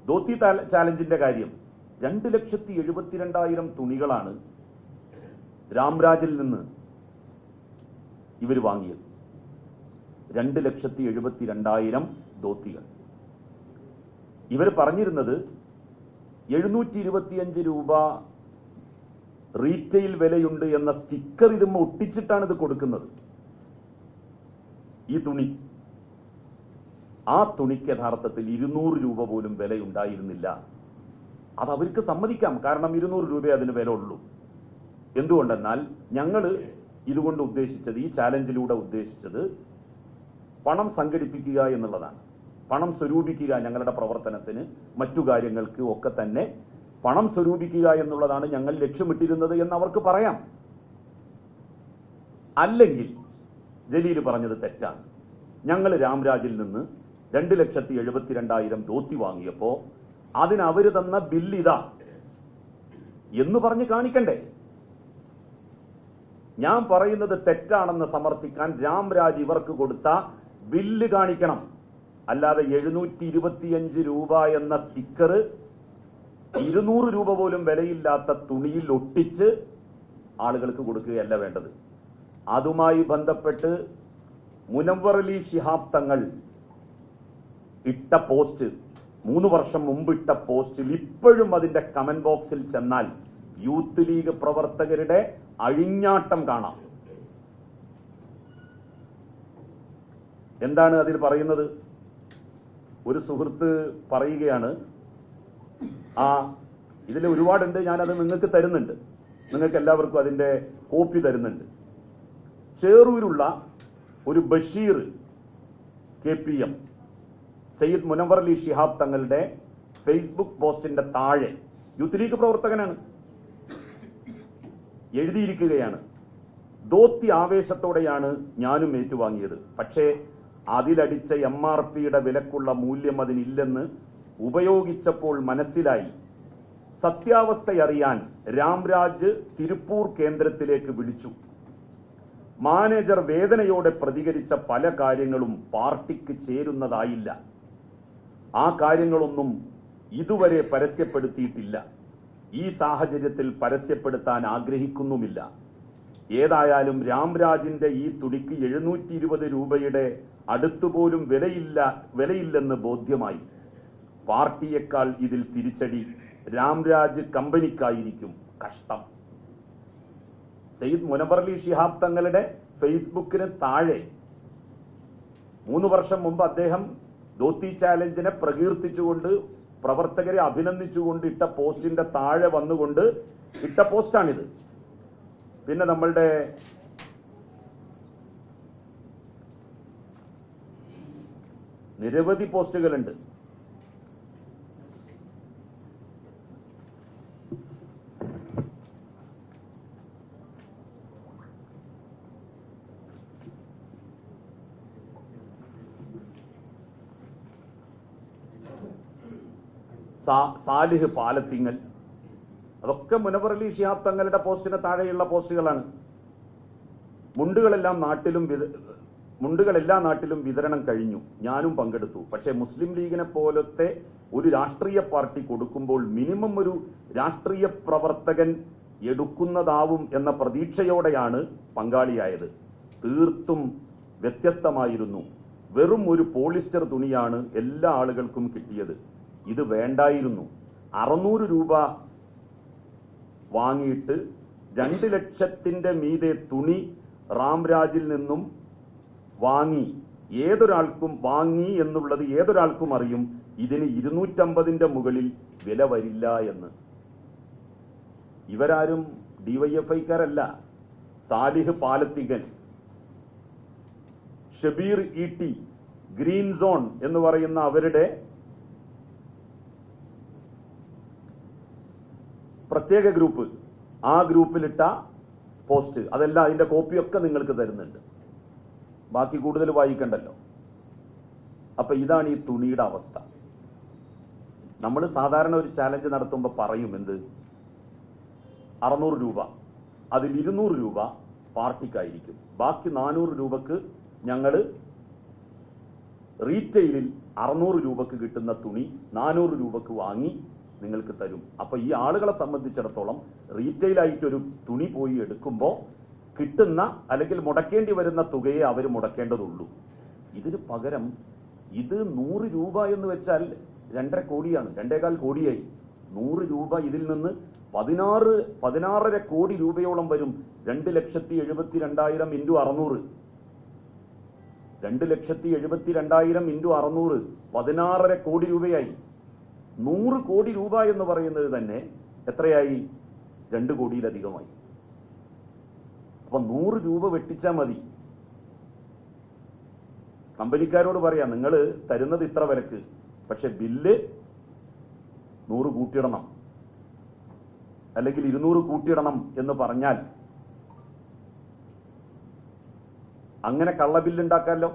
ധോത്തി ചാലഞ്ചിന്റെ കാര്യം 2,72,000 തുണികളാണ് രാംരാജിൽ നിന്ന് ഇവർ വാങ്ങിയത്. 2,72,000 ധോത്തികൾ. ഇവർ പറഞ്ഞിരുന്നത് 725 രൂപ റീറ്റെയിൽ വിലയുണ്ട് എന്ന സ്റ്റിക്കർ ഇതും ഒട്ടിച്ചിട്ടാണ് ഇത് കൊടുക്കുന്നത്. ഈ തുണി, ആ തുണിക്ക് യഥാർത്ഥത്തിൽ 200 രൂപ പോലും വിലയുണ്ടായിരുന്നില്ല. അത് അവർക്ക് സമ്മതിക്കാം, കാരണം 200 രൂപയെ അതിന് വില ഉള്ളൂ. എന്തുകൊണ്ടെന്നാൽ ഞങ്ങൾ ഇതുകൊണ്ട് ഉദ്ദേശിച്ചത്, ഈ ചാലഞ്ചിലൂടെ ഉദ്ദേശിച്ചത് പണം സംഘടിപ്പിക്കുക എന്നുള്ളതാണ്. പണം സ്വരൂപിക്കുക, ഞങ്ങളുടെ പ്രവർത്തനത്തിന് മറ്റു കാര്യങ്ങൾക്ക് ഒക്കെ തന്നെ പണം സ്വരൂപിക്കുക എന്നുള്ളതാണ് ഞങ്ങൾ ലക്ഷ്യമിട്ടിരുന്നത് എന്ന് അവർക്ക് പറയാം. അല്ലെങ്കിൽ ജലീൽ പറഞ്ഞത് തെറ്റാണ്. ഞങ്ങൾ രാംരാജിൽ നിന്ന് 2,72,000 ധോത്തി വാങ്ങിയപ്പോ അതിന് അവര് തന്ന ബില്ലിതാ എന്ന് പറഞ്ഞ് കാണിക്കണ്ടേ? ഞാൻ പറയുന്നത് തെറ്റാണെന്ന് സമർത്ഥിക്കാൻ രാംരാജ് ഇവർക്ക് കൊടുത്ത ബില്ല് കാണിക്കണം. അല്ലാതെ 725 രൂപ എന്ന സ്റ്റിക്കർ 200 രൂപ പോലും വിലയില്ലാത്ത തുണിയിൽ ഒട്ടിച്ച് ആളുകൾക്ക് കൊടുക്കുകയല്ല വേണ്ടത്. അതുമായി ബന്ധപ്പെട്ട് മുനവ്വർ അലി ശിഹാബ് തങ്ങൾ ഇട്ട പോസ്റ്റ്, 3 വർഷം മുമ്പ് ഇട്ട പോസ്റ്റിൽ ഇപ്പോഴും അതിന്റെ കമന്റ് ബോക്സിൽ ചെന്നാൽ യൂത്ത് ലീഗ് പ്രവർത്തകരുടെ അഴിഞ്ഞാട്ടം കാണാം. എന്താണ് അതിൽ പറയുന്നത്? ഒരു സുഹൃത്ത് പറയുകയാണ്, ഇതിൽ ഒരുപാടുണ്ട്, ഞാനത് നിങ്ങൾക്ക് തരുന്നുണ്ട്, നിങ്ങൾക്ക് എല്ലാവർക്കും അതിന്റെ കോപ്പി തരുന്നുണ്ട്. ചേറൂരുള്ള ഒരു ബഷീർ KPM സയ്യിദ് മുനവ്വർ അലി ശിഹാബ് തങ്ങളുടെ ഫേസ്ബുക്ക് പോസ്റ്റിന്റെ താഴെ യൂത്ത് ലീഗ് പ്രവർത്തകനാണ്, എഴുതിയിരിക്കുകയാണ്, ധോത്തി ആവേശത്തോടെയാണ് ഞാനും ഏറ്റുവാങ്ങിയത്. പക്ഷേ അതിലടിച്ച MRPയുടെ വിലക്കുള്ള മൂല്യം അതിനില്ലെന്ന് ഉപയോഗിച്ചപ്പോൾ മനസ്സിലായി. സത്യാവസ്ഥയറിയാൻ രാംരാജ് തിരുപ്പൂർ കേന്ദ്രത്തിലേക്ക് വിളിച്ചു. മാനേജർ വേദനയോടെ പ്രതികരിച്ച പല കാര്യങ്ങളും പാർട്ടിക്ക് ചേരുന്നതായില്ല. ആ കാര്യങ്ങളൊന്നും ഇതുവരെ പരസ്യപ്പെടുത്തിയിട്ടില്ല. ഈ സാഹചര്യത്തിൽ പരസ്യപ്പെടുത്താൻ ആഗ്രഹിക്കുന്നുമില്ല. ഏതായാലും രാംരാജിന്റെ ഈ തുണിക്ക് 720 രൂപയുടെ അടുത്തുപോലും വിലയില്ലെന്ന് ബോധ്യമായി. പാർട്ടിയേക്കാൾ ഇതിൽ തിരിച്ചടി രാംരാജ് കമ്പനിക്കായിരിക്കും. കഷ്ടം. സയ്യിദ് മുനവ്വർ അലി ശിഹാബ് തങ്ങളുടെ ഫേസ്ബുക്കിന് താഴെ 3 വർഷം മുമ്പ് അദ്ദേഹം ധോത്തി ചാലഞ്ചിനെ പ്രകീർത്തിച്ചുകൊണ്ട്, പ്രവർത്തകരെ അഭിനന്ദിച്ചുകൊണ്ട് ഇട്ട പോസ്റ്റിന്റെ താഴെ വന്നുകൊണ്ട് ഇട്ട പോസ്റ്റാണിത്. പിന്നെ നമ്മളുടെ നിരവധി പോസ്റ്റുകളുണ്ട്. സാലിഹ് പാലത്തിങ്ങൽ, അതൊക്കെ മുനവ്വർ അലി ശിഹാബ് തങ്ങളുടെ പോസ്റ്റിന് താഴെയുള്ള പോസ്റ്റുകളാണ്. മുണ്ടുകളെല്ലാ നാട്ടിലും വിതരണം കഴിഞ്ഞു, ഞാനും പങ്കെടുത്തു. പക്ഷേ മുസ്ലിം ലീഗിനെ പോലത്തെ ഒരു രാഷ്ട്രീയ പാർട്ടി കൊടുക്കുമ്പോൾ മിനിമം ഒരു രാഷ്ട്രീയ പ്രവർത്തകൻ എടുക്കുന്നതാവും എന്ന പ്രതീക്ഷയോടെയാണ് പങ്കാളിയായത്. തീർത്തും വ്യത്യസ്തമായിരുന്നു. വെറും ഒരു പോളിസ്റ്റർ തുണിയാണ് എല്ലാ ആളുകൾക്കും കിട്ടിയത്. ഇത് വേണ്ടായിരുന്നു. 600 രൂപ വാങ്ങിയിട്ട് 2 ലക്ഷത്തിന്റെ മീതെ തുണി രാംരാജിൽ നിന്നും വാങ്ങി എന്നുള്ളത് ഏതൊരാൾക്കും അറിയും. ഇതിന് 250ന്റെ മുകളിൽ വില വരില്ല എന്ന്. ഇവരാരും DYFIക്കാരല്ല. Salih Palathingal, Shabeer ET, green zone എന്ന് പറയുന്ന അവരുടെ പ്രത്യേക ഗ്രൂപ്പ്, ആ ഗ്രൂപ്പിലിട്ട പോസ്റ്റ്, അതെല്ലാം അതിന്റെ കോപ്പിയൊക്കെ നിങ്ങൾക്ക് തരുന്നുണ്ട്. ബാക്കി കൂടുതൽ വായിക്കണ്ടല്ലോ. അപ്പൊ ഇതാണ് ഈ തുണിയുടെ അവസ്ഥ. നമ്മൾ സാധാരണ ഒരു ചാലഞ്ച് നടത്തുമ്പോൾ പറയും എന്ത്, 600 രൂപ, അതിൽ 200 രൂപ പാർട്ടിക്കായിരിക്കും, ബാക്കി 400 രൂപക്ക് ഞങ്ങൾ റീറ്റെയിലിൽ 600 രൂപക്ക് കിട്ടുന്ന തുണി 400 രൂപക്ക് വാങ്ങി നിങ്ങൾക്ക് തരും. അപ്പൊ ഈ ആളുകളെ സംബന്ധിച്ചിടത്തോളം റീറ്റെയിൽ ആയിട്ടൊരു തുണി പോയി എടുക്കുമ്പോൾ കിട്ടുന്ന അല്ലെങ്കിൽ മുടക്കേണ്ടി വരുന്ന തുകയെ അവർ മുടക്കേണ്ടതുള്ളൂ. ഇതിന് പകരം ഇത് 100 രൂപ എന്ന് വെച്ചാൽ 2.5 കോടിയാണ്, 2.25 കോടിയായി. 100 രൂപ ഇതിൽ നിന്ന് 16.5 കോടി രൂപയോളം വരും. 2,72,200 ഇൻറ്റു 600, 2,72,200 ഇൻറ്റു 600 16.5 കോടി രൂപയായി. 100 കോടി രൂപ എന്ന് പറയുന്നത് തന്നെ എത്രയായി? 2 കോടിയിലധികമായി. അപ്പൊ 100 രൂപ വെട്ടിച്ചാൽ മതി. കമ്പനിക്കാരോട് പറയാം, നിങ്ങൾ തരുന്നത് ഇത്ര വിലക്ക്, പക്ഷെ ബില്ല് 100 കൂട്ടിയിടണം അല്ലെങ്കിൽ 200 കൂട്ടിയിടണം എന്ന് പറഞ്ഞാൽ അങ്ങനെ കള്ള ബില്ലുണ്ടാക്കാമല്ലോ.